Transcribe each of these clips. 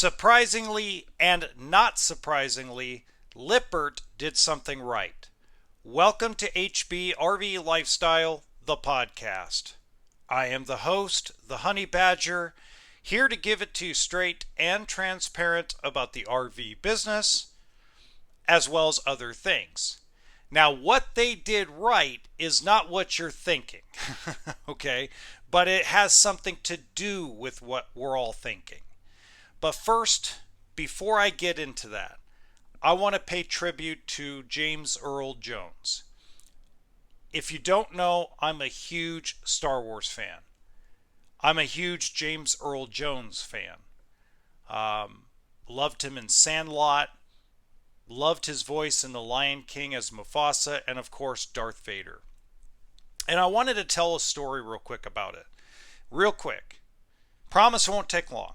Surprisingly and not surprisingly, Lippert did something right. Welcome to hbrv Lifestyle, the podcast. I am the host, the Honey Badger, here to give it to you straight and transparent about the RV business, as well as other things. Now, what they did right is not what you're thinking, okay? But it has something to do with what we're all thinking. But first, before I get into that, I want to pay tribute to James Earl Jones. If you don't know, I'm a huge Star Wars fan. I'm a huge James Earl Jones fan. Loved him in Sandlot. Loved his voice in The Lion King as Mufasa, and of course Darth Vader. And I wanted to tell a story real quick about it. Real quick. Promise it won't take long.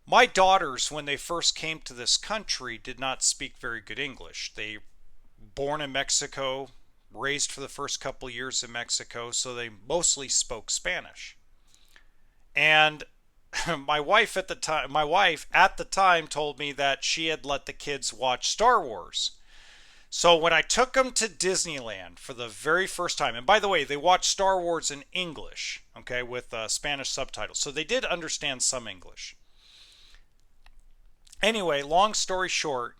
My daughters, when they first came to this country, did not speak very good English. They born in Mexico, raised for the first couple years in Mexico, so they mostly spoke Spanish. And my wife at the time told me that she had let the kids watch Star Wars. So when I took them to Disneyland for the very first time, and by the way, they watched Star Wars in English, okay, with Spanish subtitles. So they did understand some English. Anyway, long story short,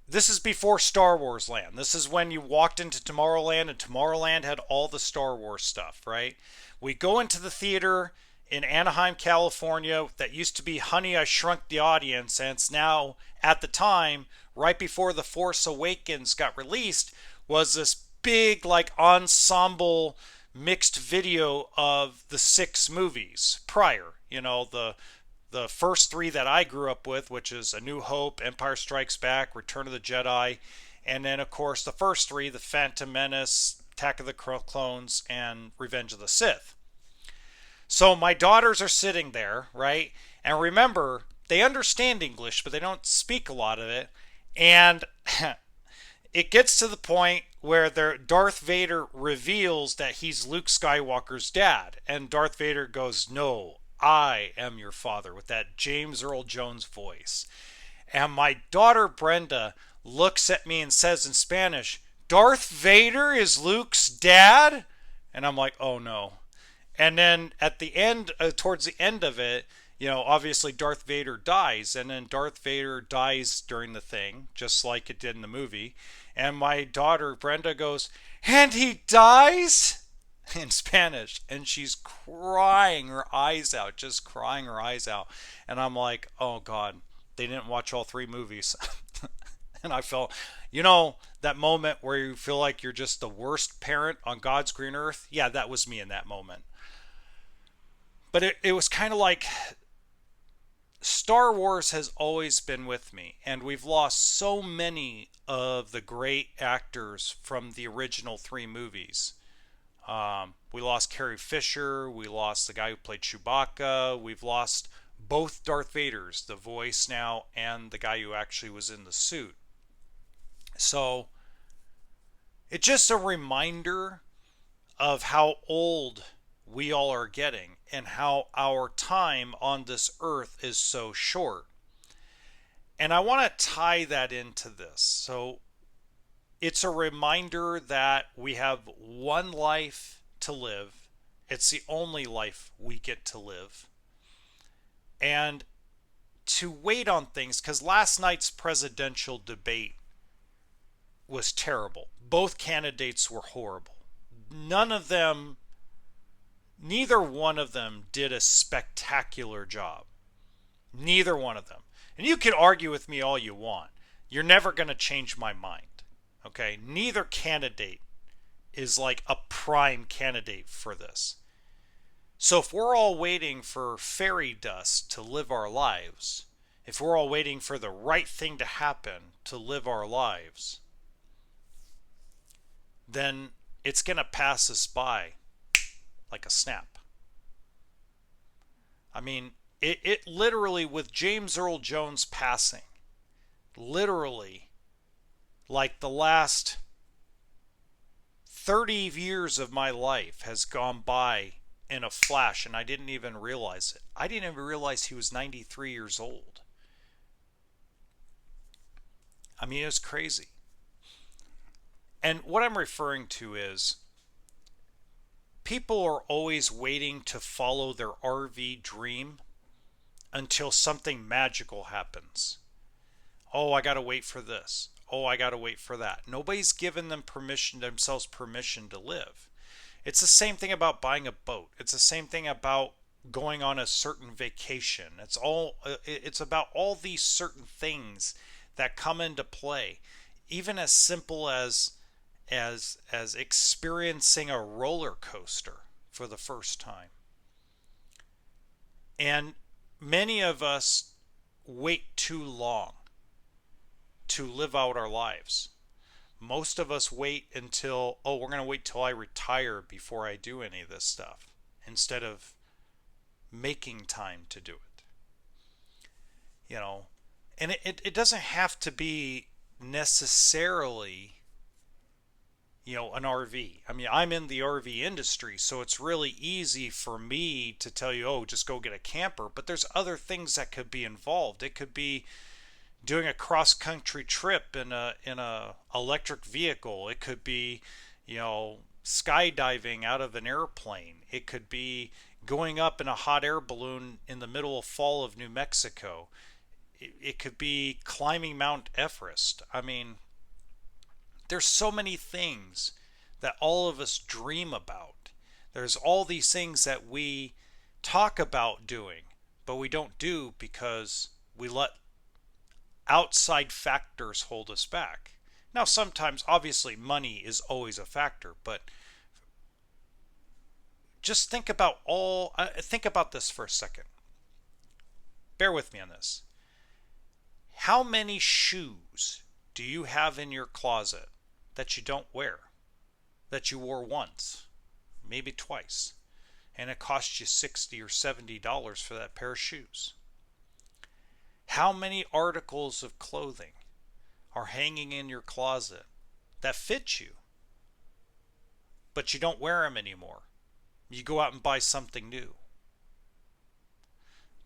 this is before Star Wars Land. This is when you walked into Tomorrowland, and Tomorrowland had all the Star Wars stuff, right? We go into the theater in Anaheim, California, that used to be Honey, I Shrunk the Audience, and it's now, at the time, right before The Force Awakens got released, was this big, like, ensemble mixed video of the 6 movies prior. You know, the first 3 that I grew up with, which is A New Hope, Empire Strikes Back, Return of the Jedi, and then, of course, the first 3, The Phantom Menace, Attack of the Clones, and Revenge of the Sith. So my daughters are sitting there, right? And remember, they understand English, but they don't speak a lot of it. And it gets to the point where Darth Vader reveals that he's Luke Skywalker's dad. And Darth Vader goes, "No, I am your father," with that James Earl Jones voice. And my daughter Brenda looks at me and says in Spanish, "Darth Vader is Luke's dad?" And I'm like, oh no. And then at the end, towards the end of it, you know, obviously Darth Vader dies, and then Darth Vader dies during the thing, just like it did in the movie. And my daughter Brenda goes, "And he dies?" in Spanish, and she's crying her eyes out, just crying her eyes out. And I'm like, oh God, they didn't watch all 3 movies. And I felt, you know, that moment where you feel like you're just the worst parent on God's green earth. Yeah, that was me in that moment. But it was kind of like Star Wars has always been with me, and we've lost so many of the great actors from the original 3 movies. We lost Carrie Fisher, we lost the guy who played Chewbacca, we've lost both Darth Vaders, the voice now, and the guy who actually was in the suit. So, it's just a reminder of how old we all are getting and how our time on this earth is so short. And I want to tie that into this. So, it's a reminder that we have one life to live. It's the only life we get to live. And to wait on things, because last night's presidential debate was terrible. Both candidates were horrible. Neither one of them did a spectacular job. Neither one of them. And you can argue with me all you want. You're never going to change my mind. Okay, neither candidate is like a prime candidate for this. So if we're all waiting for fairy dust to live our lives, if we're all waiting for the right thing to happen to live our lives, then it's going to pass us by like a snap. I mean, it literally, with James Earl Jones passing, literally, like the last 30 years of my life has gone by in a flash, and I didn't even realize it. I didn't even realize he was 93 years old. I mean, it was crazy. And what I'm referring to is people are always waiting to follow their RV dream until something magical happens. Oh, I got to wait for this. Oh, I got to wait for that. Nobody's given themselves permission to live. It's the same thing about buying a boat. It's the same thing about going on a certain vacation. It's about all these certain things that come into play, even as simple as experiencing a roller coaster for the first time. And many of us wait too long to live out our lives. Most of us wait until, oh, we're going to wait till I retire before I do any of this stuff, instead of making time to do it. You know, and it doesn't have to be necessarily, an RV. I mean, I'm in the RV industry, so it's really easy for me to tell you, oh, just go get a camper. But there's other things that could be involved. It could be doing a cross country trip in a electric vehicle. It could be, skydiving out of an airplane. It could be going up in a hot air balloon in the middle of fall of New Mexico. It could be climbing Mount Everest. I mean, there's so many things that all of us dream about. There's all these things that we talk about doing, but we don't do because we let outside factors hold us back. Now, sometimes, obviously, money is always a factor, but just think about this for a second. Bear with me on this. How many shoes do you have in your closet that you don't wear, that you wore once, maybe twice, and it cost you $60 or $70 for that pair of shoes? How many articles of clothing are hanging in your closet that fit you, but you don't wear them anymore? You go out and buy something new.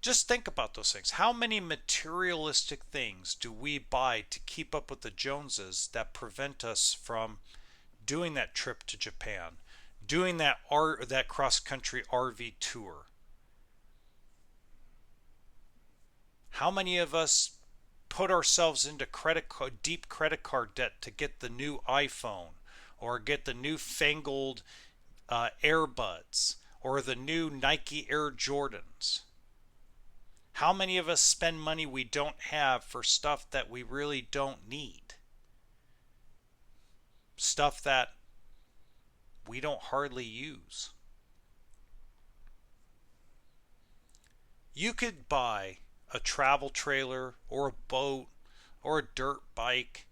Just think about those things. How many materialistic things do we buy to keep up with the Joneses that prevent us from doing that trip to Japan, doing that cross-country RV tour? How many of us put ourselves into deep credit card debt to get the new iPhone, or get the new fangled earbuds, or the new Nike Air Jordans? How many of us spend money we don't have for stuff that we really don't need? Stuff that we don't hardly use. You could buy a travel trailer or a boat or a dirt bike,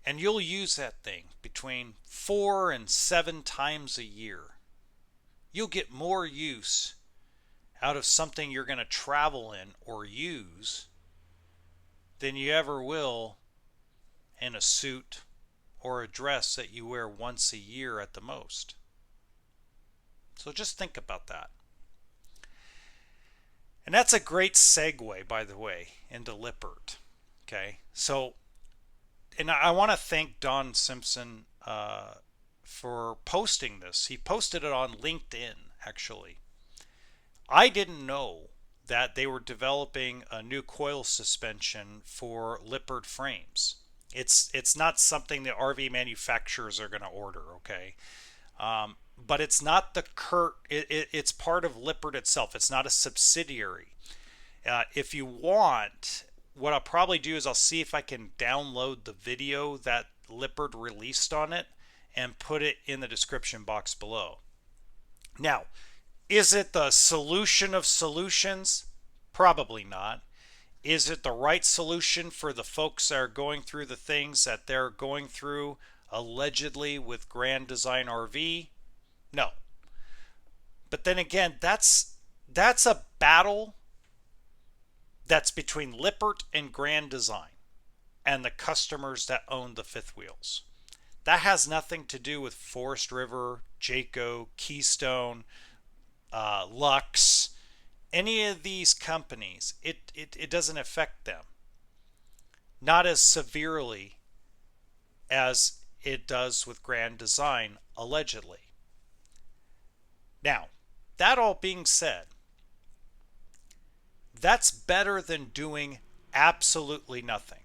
and you'll use that thing between 4 and 7 times a year. You'll get more use out of something you're going to travel in or use than you ever will in a suit or a dress that you wear once a year at the most. So just think about that. And that's a great segue, by the way, into Lippert. Okay, so, and I want to thank Don Simpson for posting this. He posted it on LinkedIn, actually. I didn't know that they were developing a new coil suspension for Lippert frames. It's not something that RV manufacturers are going to order, okay? But it's not it's part of Lippert itself. It's not a subsidiary. If you want, what I'll probably do is I'll see if I can download the video that Lippert released on it and put it in the description box below. Now, is it the solution of solutions? Probably not. Is it the right solution for the folks that are going through the things that they're going through allegedly with Grand Design RV? No. But then again, that's a battle that's between Lippert and Grand Design and the customers that own the fifth wheels. That has nothing to do with Forest River, Jayco, Keystone, Lux, any of these companies, it doesn't affect them. Not as severely as it does with Grand Design, allegedly. Now, that all being said, that's better than doing absolutely nothing.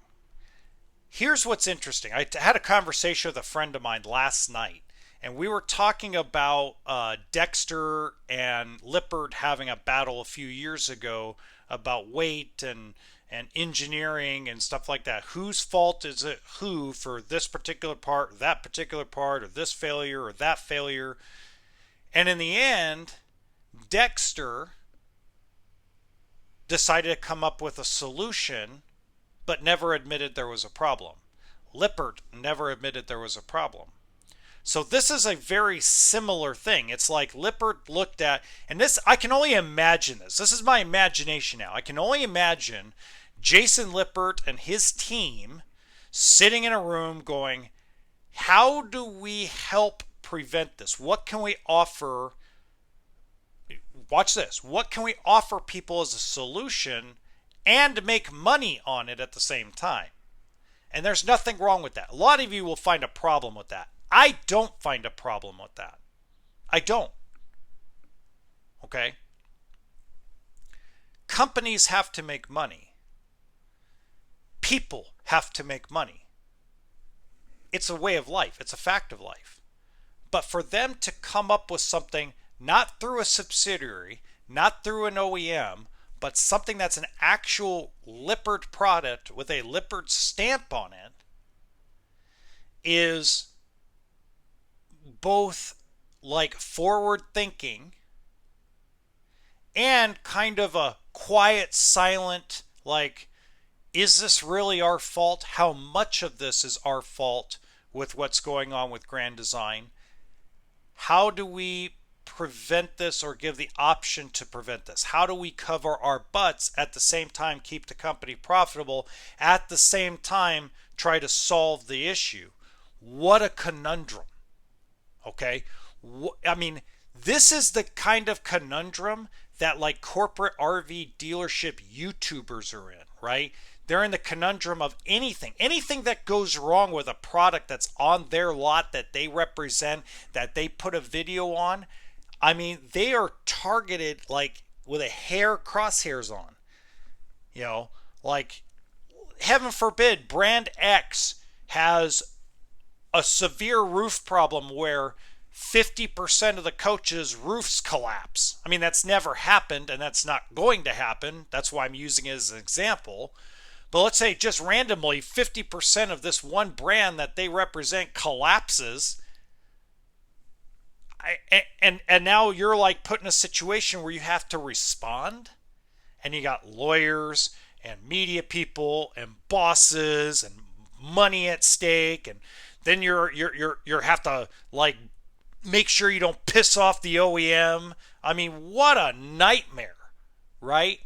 Here's what's interesting. I had a conversation with a friend of mine last night, and we were talking about Dexter and Lippert having a battle a few years ago about weight and engineering and stuff like that. Whose fault is it who for this particular part, that particular part, or this failure or that failure? And in the end, Dexter decided to come up with a solution but never admitted there was a problem. Lippert never admitted there was a problem. So this is a very similar thing. It's like Lippert looked at, and this, I can only imagine this. This is my imagination now. I can only imagine Jason Lippert and his team sitting in a room going, how do we help prevent this? What can we offer? Watch this. What can we offer people as a solution and make money on it at the same time? And there's nothing wrong with that. A lot of you will find a problem with that. I don't find a problem with that. I don't. Okay? Companies have to make money. People have to make money. It's a way of life. It's a fact of life. But for them to come up with something not through a subsidiary, not through an OEM, but something that's an actual Lippert product with a Lippert stamp on it is both like forward thinking and kind of a quiet, silent, like, is this really our fault? How much of this is our fault with what's going on with Grand Design? How do we prevent this or give the option to prevent this? How do we cover our butts at the same time keep the company profitable, at the same time try to solve the issue? What a conundrum. Okay? I mean, this is the kind of conundrum that like corporate RV dealership YouTubers are in, right? They're in the conundrum of anything that goes wrong with a product that's on their lot that they represent, that they put a video on. I mean, they are targeted like with a hair crosshairs on. You know, like, heaven forbid, brand X has a severe roof problem where 50% of the coaches' roofs collapse. I mean, that's never happened and that's not going to happen. That's why I'm using it as an example. But let's say just randomly 50% of this one brand that they represent collapses. And now you're like put in a situation where you have to respond, and you got lawyers and media people and bosses and money at stake, and then you have to like make sure you don't piss off the OEM. I mean, what a nightmare, right?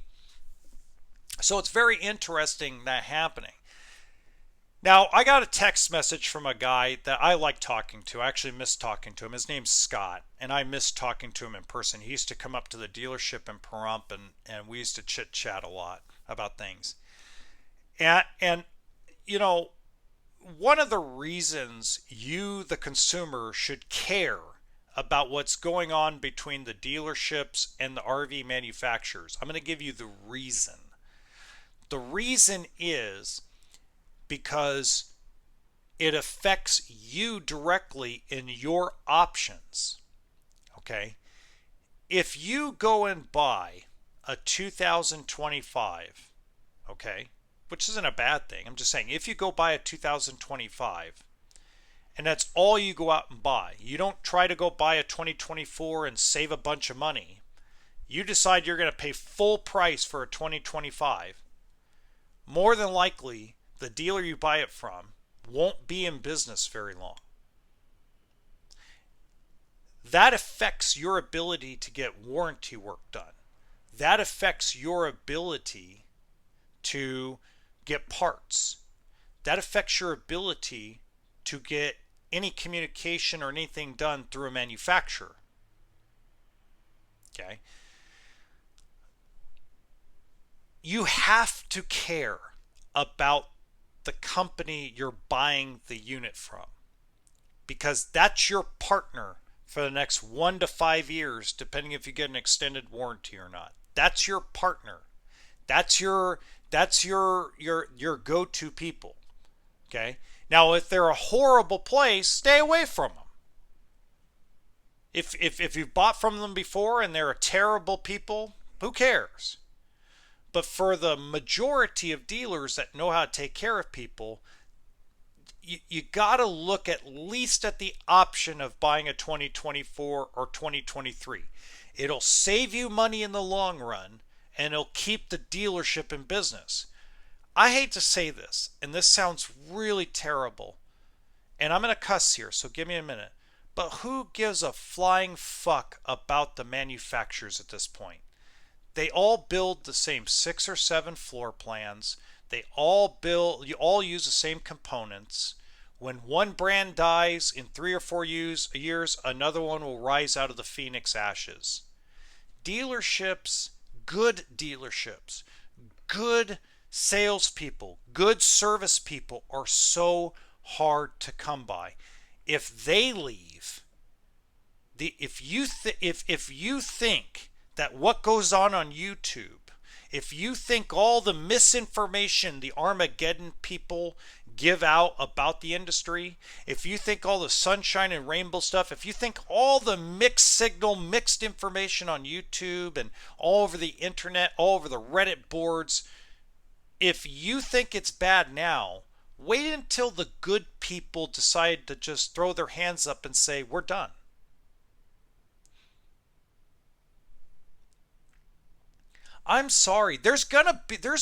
So it's very interesting that happening. Now, I got a text message from a guy that I like talking to. I actually miss talking to him. His name's Scott, and I miss talking to him in person. He used to come up to the dealership in Pahrump, and we used to chit-chat a lot about things. And you know, one of the reasons you, the consumer, should care about what's going on between the dealerships and the RV manufacturers, I'm going to give you the reason. The reason is because it affects you directly in your options. Okay? If you go and buy a 2025, okay, which isn't a bad thing, I'm just saying, if you go buy a 2025 and that's all you go out and buy, you don't try to go buy a 2024 and save a bunch of money. You decide you're going to pay full price for a 2025. More than likely, the dealer you buy it from won't be in business very long. That affects your ability to get warranty work done. That affects your ability to get parts. That affects your ability to get any communication or anything done through a manufacturer. Okay. You have to care about the company you're buying the unit from, because that's your partner for the next 1 to 5 years, depending if you get an extended warranty or not. That's your partner. That's your go-to people. Okay. Now, if they're a horrible place, stay away from them. If you've bought from them before and they're a terrible people, who cares? But for the majority of dealers that know how to take care of people, you got to look at least at the option of buying a 2024 or 2023. It'll save you money in the long run, and it'll keep the dealership in business. I hate to say this, and this sounds really terrible, and I'm going to cuss here, so give me a minute. But who gives a flying fuck about the manufacturers at this point? They all build the same 6 or 7 floor plans. They all build, you all use the same components. When one brand dies in 3 or 4 years, another one will rise out of the phoenix ashes. Dealerships, good salespeople, good service people are so hard to come by. If they leave, if you think that what goes on YouTube, if you think all the misinformation the Armageddon people give out about the industry, if you think all the sunshine and rainbow stuff, if you think all the mixed signal, mixed information on YouTube and all over the internet, all over the Reddit boards, if you think it's bad now, wait until the good people decide to just throw their hands up and say, we're done. I'm sorry. There's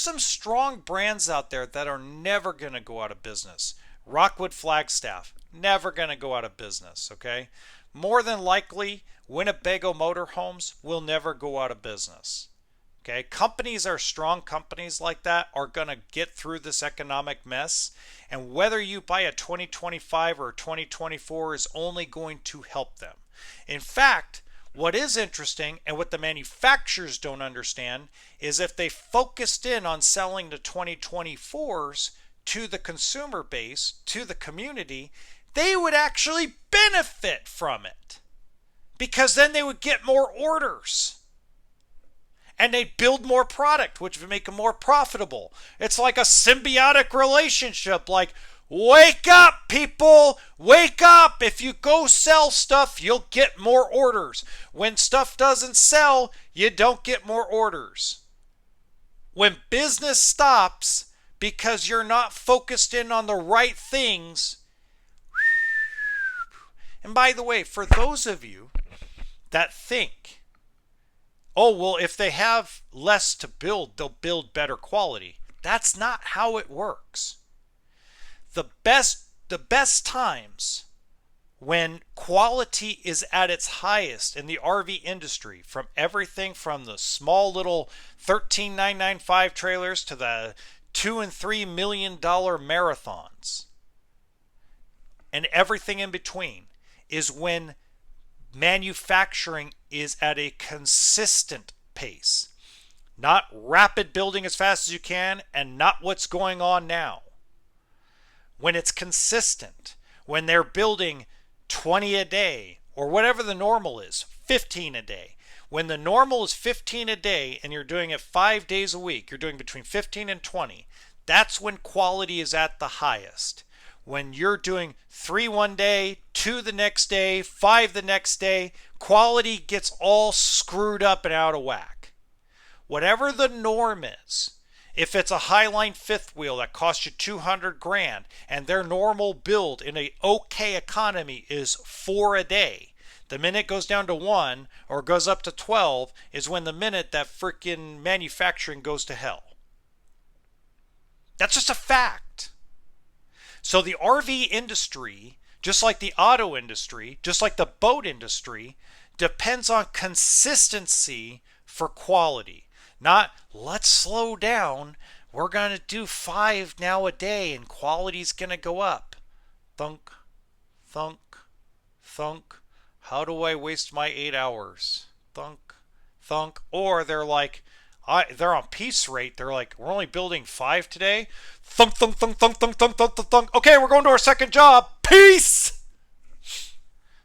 some strong brands out there that are never gonna go out of business. Rockwood Flagstaff, never gonna go out of business, okay? More than likely, Winnebago Motorhomes will never go out of business. Okay? Strong companies like that are gonna get through this economic mess, and whether you buy a 2025 or a 2024 is only going to help them. In fact, what is interesting, and what the manufacturers don't understand, is if they focused in on selling the 2024s to the consumer base, to the community, they would actually benefit from it. Because then they would get more orders. And they'd build more product, which would make them more profitable. It's like a symbiotic relationship, like, wake up, people! Wake up! If you go sell stuff, you'll get more orders. When stuff doesn't sell, you don't get more orders. When business stops because you're not focused in on the right things. And by the way, for those of you that think, oh, well, if they have less to build, they'll build better quality. That's not how it works. The best times when quality is at its highest in the RV industry, from everything from the small little 13,995 trailers to the $2 and $3 million marathons and everything in between, is when manufacturing is at a consistent pace. Not rapid building as fast as you can, and not what's going on now. When it's consistent, when they're building 20 a day, or whatever the normal is, 15 a day. When the normal is 15 a day and you're doing it 5 days a week, you're doing between 15 and 20, that's when quality is at the highest. When you're doing 3 one day, 2 the next day, 5 the next day, quality gets all screwed up and out of whack. Whatever the norm is, if it's a Highline fifth wheel that costs you $200,000 and their normal build in a okay economy is 4 a day, the minute it goes down to 1 or goes up to 12 is when the minute that freaking manufacturing goes to hell. That's just a fact. So the RV industry, just like the auto industry, just like the boat industry, depends on consistency for quality. Not, let's slow down, we're going to do 5 now a day and quality's going to go up. Thunk, thunk, thunk. How do I waste my 8 hours? Thunk, thunk, or they're like, they're on piece rate. They're like, we're only building 5 today. Thunk, thunk, thunk, thunk, thunk, thunk, thunk, thunk, thunk. Okay, we're going to our second job. Peace.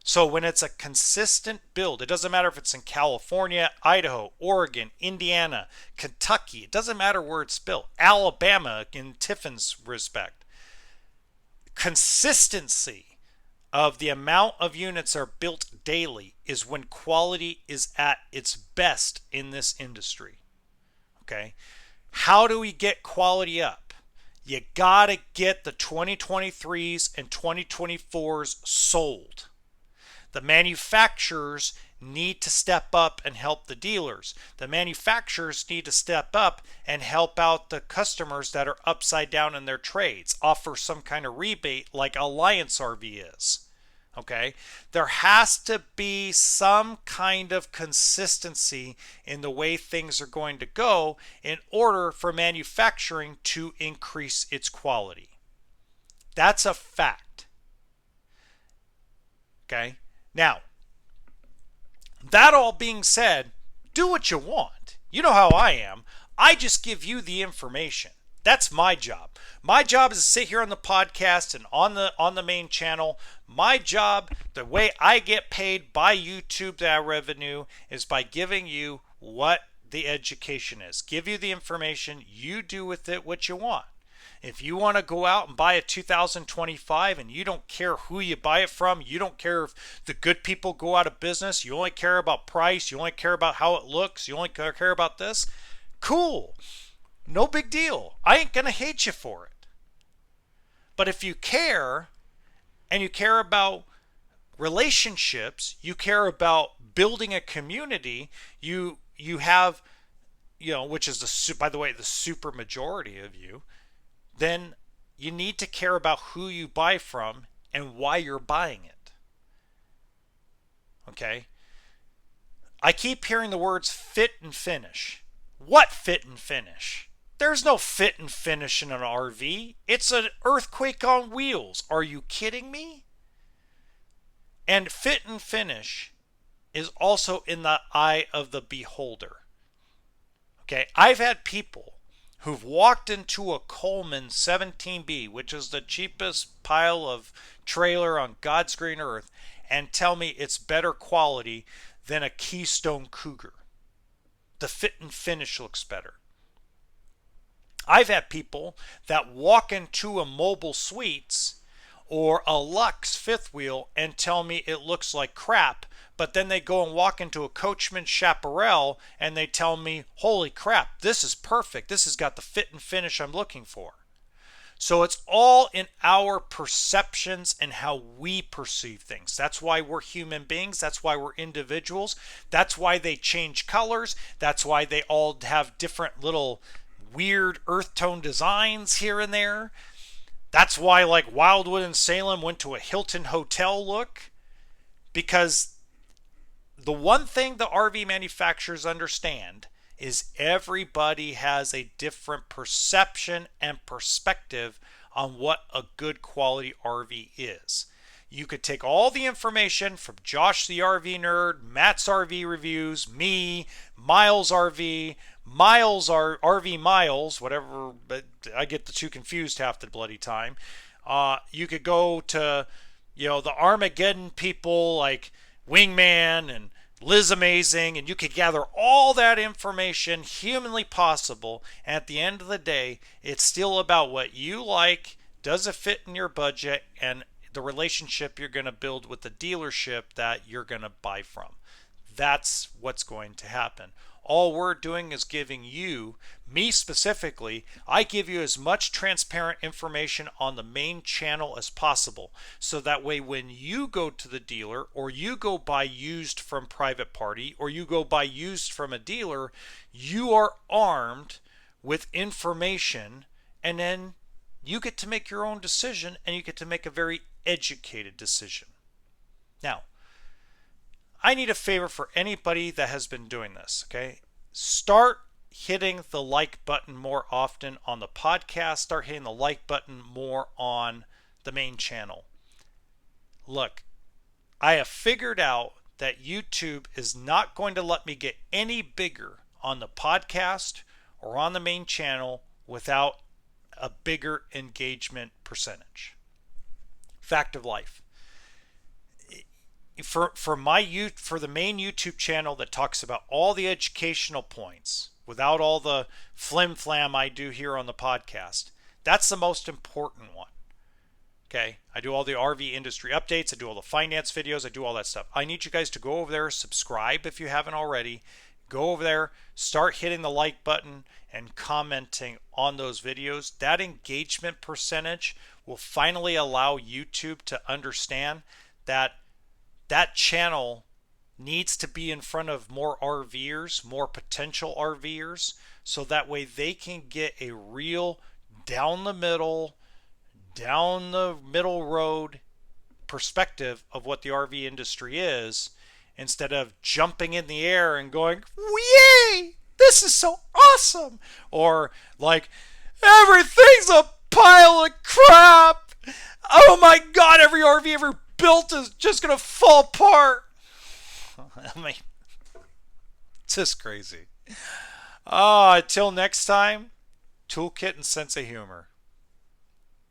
So when it's a consistent build, it doesn't matter if it's in California, Idaho, Oregon, Indiana, Kentucky. It doesn't matter where it's built. Alabama, in Tiffin's respect. Consistency of the amount of units are built daily is when quality is at its best in this industry. Okay? How do we get quality up? You gotta get the 2023s and 2024s sold. The manufacturers need to step up and help the dealers. The manufacturers need to step up and help out the customers that are upside down in their trades. Offer some kind of rebate like Alliance RV is. Okay? There has to be some kind of consistency in the way things are going to go in order for manufacturing to increase its quality. That's a fact. Okay? Now, that all being said, do what you want. You know how I am. I just give you the information. That's my job. My job is to sit here on the podcast and on the main channel. My job, the way I get paid by YouTube, that revenue, is by giving you what the education is. Give you the information. You do with it what you want. If you want to go out and buy a 2025 and you don't care who you buy it from, you don't care if the good people go out of business, you only care about price, you only care about how it looks, you only care about this, cool. No big deal. I ain't going to hate you for it. But if you care, and you care about relationships, you care about building a community, you have, which is by the way, the super majority of you, then you need to care about who you buy from and why you're buying it. Okay? I keep hearing the words fit and finish. What fit and finish? There's no fit and finish in an RV. It's an earthquake on wheels. Are you kidding me? And fit and finish is also in the eye of the beholder. Okay? I've had people who've walked into a Coleman 17B, which is the cheapest pile of trailer on God's green earth, and tell me it's better quality than a Keystone Cougar. The fit and finish looks better. I've had people that walk into a Mobile Suites or a Lux fifth wheel and tell me it looks like crap, but then they go and walk into a Coachman Chaparral and they tell me, holy crap, this is perfect. This has got the fit and finish I'm looking for. So it's all in our perceptions and how we perceive things. That's why we're human beings. That's why we're individuals. That's why they change colors. That's why they all have different little weird earth tone designs here and there. That's why like Wildwood and Salem went to a Hilton hotel look, because the one thing the RV manufacturers understand is everybody has a different perception and perspective on what a good quality RV is. You could take all the information from Josh the RV Nerd, Matt's RV Reviews, me, Miles RV, RV Miles, whatever, but I get the two confused half the bloody time. You could go to, the Armageddon people like Wingman and Liz Amazing, and you could gather all that information humanly possible. And at the end of the day, it's still about what you like, does it fit in your budget, and the relationship you're going to build with the dealership that you're going to buy from. That's what's going to happen. All we're doing is giving you, me specifically, I give you as much transparent information on the main channel as possible. So that way when you go to the dealer, or you go buy used from private party, or you go buy used from a dealer, you are armed with information, and then you get to make your own decision, and you get to make a very educated decision. Now, I need a favor for anybody that has been doing this, okay? Start hitting the like button more often on the podcast. Start hitting the like button more on the main channel. Look, I have figured out that YouTube is not going to let me get any bigger on the podcast or on the main channel without a bigger engagement percentage. Fact of life. For the main YouTube channel that talks about all the educational points without all the flim flam I do here on the podcast, that's the most important one. Okay, I do all the RV industry updates, I do all the finance videos, I do all that stuff. I need you guys to go over there, subscribe if you haven't already. Go over there, start hitting the like button and commenting on those videos. That engagement percentage will finally allow YouTube to understand that that channel needs to be in front of more RVers, more potential RVers, so that way they can get a real down the middle road perspective of what the RV industry is, instead of jumping in the air and going, yay, this is so awesome, or like, everything's a pile of crap, oh my god, every RV ever built is just gonna fall apart. I mean, it's just crazy. Until next time, toolkit and sense of humor.